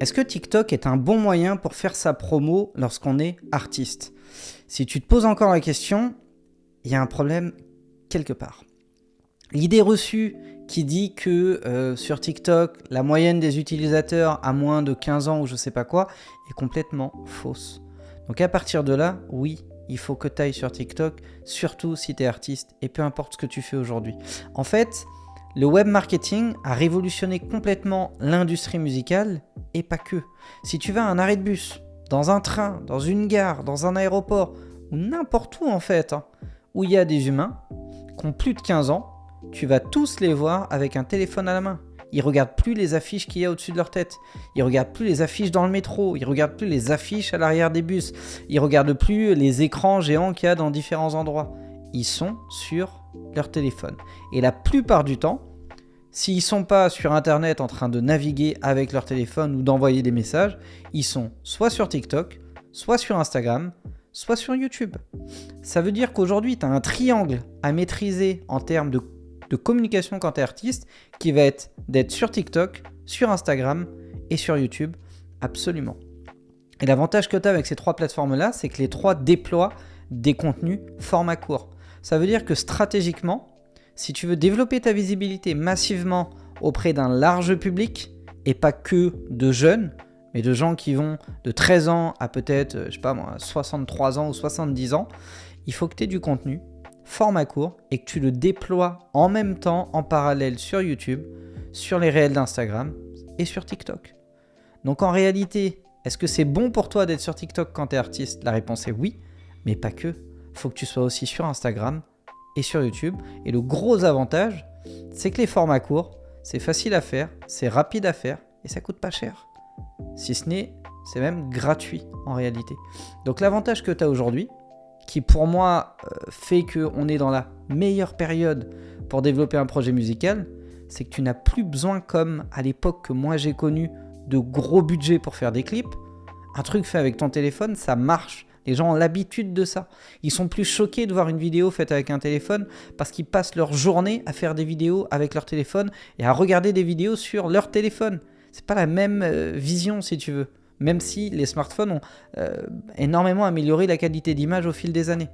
Est-ce que TikTok est un bon moyen pour faire sa promo lorsqu'on est artiste? Si tu te poses encore la question, il y a un problème quelque part. L'idée reçue qui dit que sur TikTok, la moyenne des utilisateurs a moins de 15 ans ou je sais pas quoi, est complètement fausse. Donc à partir de là, oui, il faut que tu ailles sur TikTok, surtout si tu es artiste et peu importe ce que tu fais aujourd'hui. En fait, le web marketing a révolutionné complètement l'industrie musicale et pas que. Si tu vas à un arrêt de bus, dans un train, dans une gare, dans un aéroport, ou n'importe où en fait, où il y a des humains qui ont plus de 15 ans, tu vas tous les voir avec un téléphone à la main. Ils regardent plus les affiches qu'il y a au-dessus de leur tête. Ils regardent plus les affiches dans le métro. Ils regardent plus les affiches à l'arrière des bus. Ils regardent plus les écrans géants qu'il y a dans différents endroits. Ils sont sur leur téléphone. Et la plupart du temps, s'ils ne sont pas sur Internet en train de naviguer avec leur téléphone ou d'envoyer des messages, ils sont soit sur TikTok, soit sur Instagram, soit sur YouTube. Ça veut dire qu'aujourd'hui, tu as un triangle à maîtriser en termes de communication quand tu es artiste, qui va être d'être sur TikTok, sur Instagram et sur YouTube, absolument. Et l'avantage que tu as avec ces trois plateformes-là, c'est que les trois déploient des contenus format court. Ça veut dire que stratégiquement, si tu veux développer ta visibilité massivement auprès d'un large public, et pas que de jeunes, mais de gens qui vont de 13 ans à peut-être, 63 ans ou 70 ans, il faut que tu aies du contenu format court et que tu le déploies en même temps, en parallèle sur YouTube, sur les réels d'Instagram et sur TikTok. Donc en réalité, est-ce que c'est bon pour toi d'être sur TikTok quand tu es artiste? La réponse est oui, mais pas que. Il faut que tu sois aussi sur Instagram et sur YouTube. Et le gros avantage, c'est que les formats courts, c'est facile à faire, c'est rapide à faire et ça coûte pas cher. Si ce n'est, c'est même gratuit en réalité. Donc l'avantage que tu as aujourd'hui, qui pour moi fait qu'on est dans la meilleure période pour développer un projet musical, c'est que tu n'as plus besoin, comme à l'époque que moi j'ai connu, de gros budgets pour faire des clips. Un truc fait avec ton téléphone, ça marche. Les gens ont l'habitude de ça. Ils sont plus choqués de voir une vidéo faite avec un téléphone parce qu'ils passent leur journée à faire des vidéos avec leur téléphone et à regarder des vidéos sur leur téléphone. C'est pas la même vision si tu veux. Même si les smartphones ont énormément amélioré la qualité d'image au fil des années.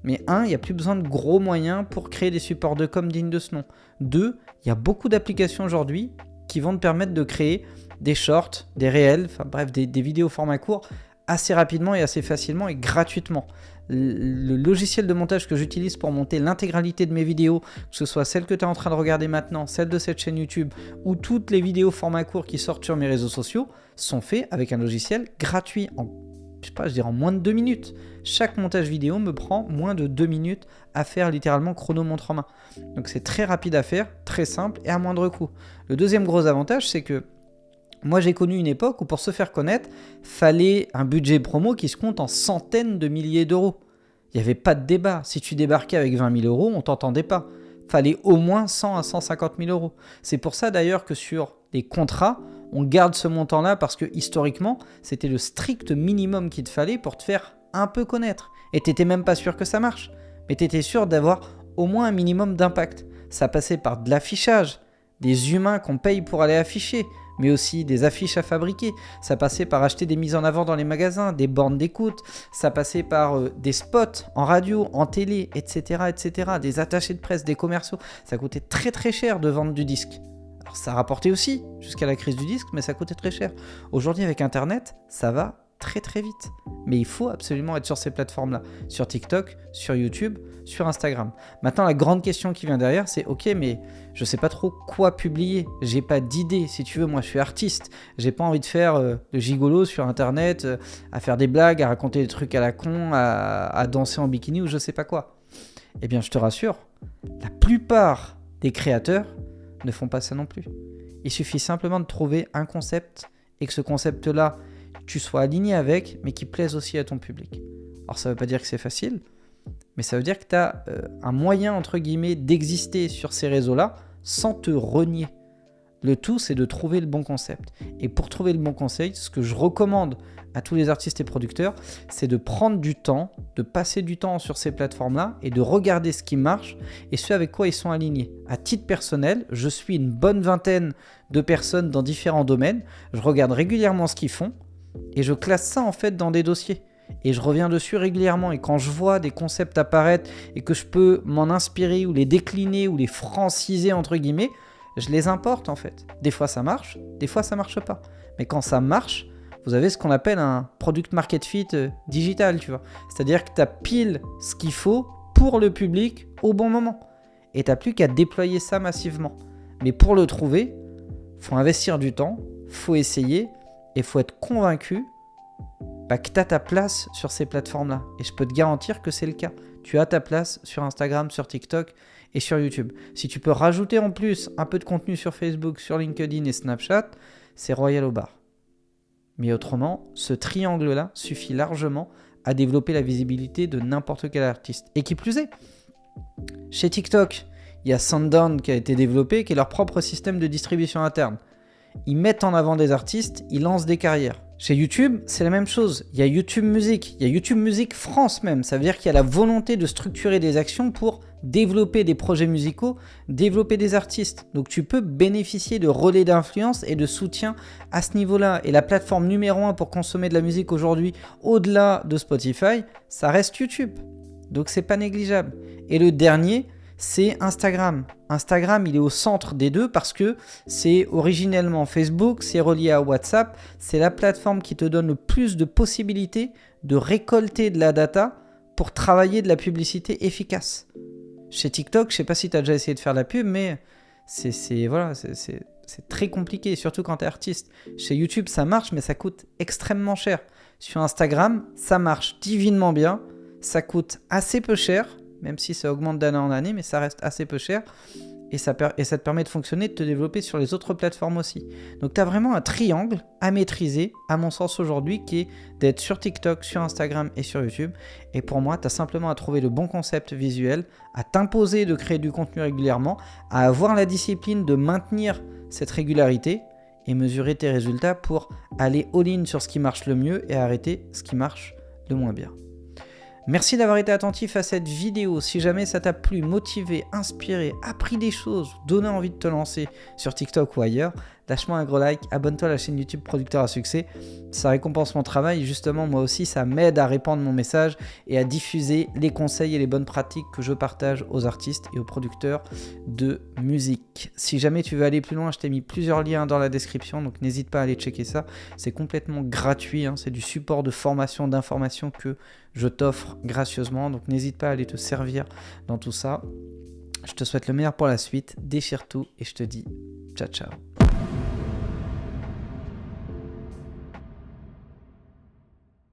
Mais il n'y a plus besoin de gros moyens pour créer des supports de com dignes de ce nom. 2, il y a beaucoup d'applications aujourd'hui qui vont te permettre de créer des shorts, des réels, enfin bref, des vidéos format court assez rapidement et assez facilement et gratuitement. Le logiciel de montage que j'utilise pour monter l'intégralité de mes vidéos, que ce soit celle que tu es en train de regarder maintenant, celle de cette chaîne YouTube, ou toutes les vidéos format court qui sortent sur mes réseaux sociaux, sont faits avec un logiciel gratuit en moins de 2 minutes. Chaque montage vidéo me prend moins de 2 minutes à faire, littéralement chronomontre en main. Donc c'est très rapide à faire, très simple et à moindre coût. Le deuxième gros avantage, c'est que moi, j'ai connu une époque où pour se faire connaître, fallait un budget promo qui se compte en centaines de milliers d'euros. Il n'y avait pas de débat. Si tu débarquais avec 20 000 euros, on t'entendait pas. Fallait au moins 100 à 150 000 euros. C'est pour ça d'ailleurs que sur les contrats, on garde ce montant-là parce que historiquement, c'était le strict minimum qu'il te fallait pour te faire un peu connaître. Et tu n'étais même pas sûr que ça marche. Mais tu étais sûr d'avoir au moins un minimum d'impact. Ça passait par de l'affichage, des humains qu'on paye pour aller afficher, mais aussi des affiches à fabriquer. Ça passait par acheter des mises en avant dans les magasins, des bornes d'écoute, ça passait par des spots en radio, en télé, etc., etc., des attachés de presse, des commerciaux. Ça coûtait très très cher de vendre du disque. Alors ça rapportait aussi jusqu'à la crise du disque, mais ça coûtait très cher. Aujourd'hui avec Internet, ça va très très vite. Mais il faut absolument être sur ces plateformes-là, sur TikTok, sur YouTube, sur Instagram. Maintenant, la grande question qui vient derrière, c'est ok, mais je sais pas trop quoi publier. J'ai pas d'idée. Si tu veux, moi, je suis artiste. J'ai pas envie de faire de gigolo sur Internet, à faire des blagues, à raconter des trucs à la con, à danser en bikini ou je sais pas quoi. Eh bien, je te rassure, la plupart des créateurs ne font pas ça non plus. Il suffit simplement de trouver un concept et que ce concept-là, tu sois aligné avec, mais qui plaise aussi à ton public. Alors ça veut pas dire que c'est facile, mais ça veut dire que tu as un moyen, entre guillemets, d'exister sur ces réseaux-là sans te renier. Le tout, c'est de trouver le bon concept. Et pour trouver le bon concept, ce que je recommande à tous les artistes et producteurs, c'est de prendre du temps, de passer du temps sur ces plateformes-là et de regarder ce qui marche et ce avec quoi ils sont alignés. À titre personnel, je suis une bonne vingtaine de personnes dans différents domaines. Je regarde régulièrement ce qu'ils font et je classe ça en fait dans des dossiers. Et je reviens dessus régulièrement. Et quand je vois des concepts apparaître et que je peux m'en inspirer ou les décliner ou les franciser entre guillemets, je les importe en fait. Des fois ça marche, des fois ça marche pas. Mais quand ça marche, vous avez ce qu'on appelle un product market fit digital, tu vois. C'est-à-dire que tu as pile ce qu'il faut pour le public au bon moment. Et tu n'as plus qu'à déployer ça massivement. Mais pour le trouver, il faut investir du temps, il faut essayer et il faut être convaincu que tu as ta place sur ces plateformes-là. Et je peux te garantir que c'est le cas. Tu as ta place sur Instagram, sur TikTok et sur YouTube. Si tu peux rajouter en plus un peu de contenu sur Facebook, sur LinkedIn et Snapchat, c'est royal au bar. Mais autrement, ce triangle-là suffit largement à développer la visibilité de n'importe quel artiste. Et qui plus est, chez TikTok, il y a Sundown qui a été développé, qui est leur propre système de distribution interne. Ils mettent en avant des artistes, ils lancent des carrières. Chez YouTube, c'est la même chose. Il y a YouTube Music, il y a YouTube Music France même. Ça veut dire qu'il y a la volonté de structurer des actions pour développer des projets musicaux, développer des artistes. Donc tu peux bénéficier de relais d'influence et de soutien à ce niveau-là. Et la plateforme numéro 1 pour consommer de la musique aujourd'hui, au-delà de Spotify, ça reste YouTube. Donc c'est pas négligeable. Et le dernier, c'est Instagram. Instagram, il est au centre des deux parce que c'est originellement Facebook, c'est relié à WhatsApp. C'est la plateforme qui te donne le plus de possibilités de récolter de la data pour travailler de la publicité efficace. Chez TikTok, je ne sais pas si tu as déjà essayé de faire de la pub, mais c'est très compliqué, surtout quand tu es artiste. Chez YouTube, ça marche, mais ça coûte extrêmement cher. Sur Instagram, ça marche divinement bien, ça coûte assez peu cher, même si ça augmente d'année en année, mais ça reste assez peu cher. Et ça te permet de fonctionner, de te développer sur les autres plateformes aussi. Donc tu as vraiment un triangle à maîtriser, à mon sens aujourd'hui, qui est d'être sur TikTok, sur Instagram et sur YouTube. Et pour moi, tu as simplement à trouver le bon concept visuel, à t'imposer de créer du contenu régulièrement, à avoir la discipline de maintenir cette régularité et mesurer tes résultats pour aller all-in sur ce qui marche le mieux et arrêter ce qui marche le moins bien. Merci d'avoir été attentif à cette vidéo. Si jamais ça t'a plu, motivé, inspiré, appris des choses, donné envie de te lancer sur TikTok ou ailleurs, lâche-moi un gros like, abonne-toi à la chaîne YouTube Producteur à Succès. Ça récompense mon travail et justement moi aussi ça m'aide à répandre mon message et à diffuser les conseils et les bonnes pratiques que je partage aux artistes et aux producteurs de musique. Si jamais tu veux aller plus loin, je t'ai mis plusieurs liens dans la description, donc n'hésite pas à aller checker ça. C'est complètement gratuit, c'est du support de formation, d'information que je t'offre gracieusement, donc n'hésite pas à aller te servir dans tout ça. Je te souhaite le meilleur pour la suite, déchire tout et je te dis ciao ciao.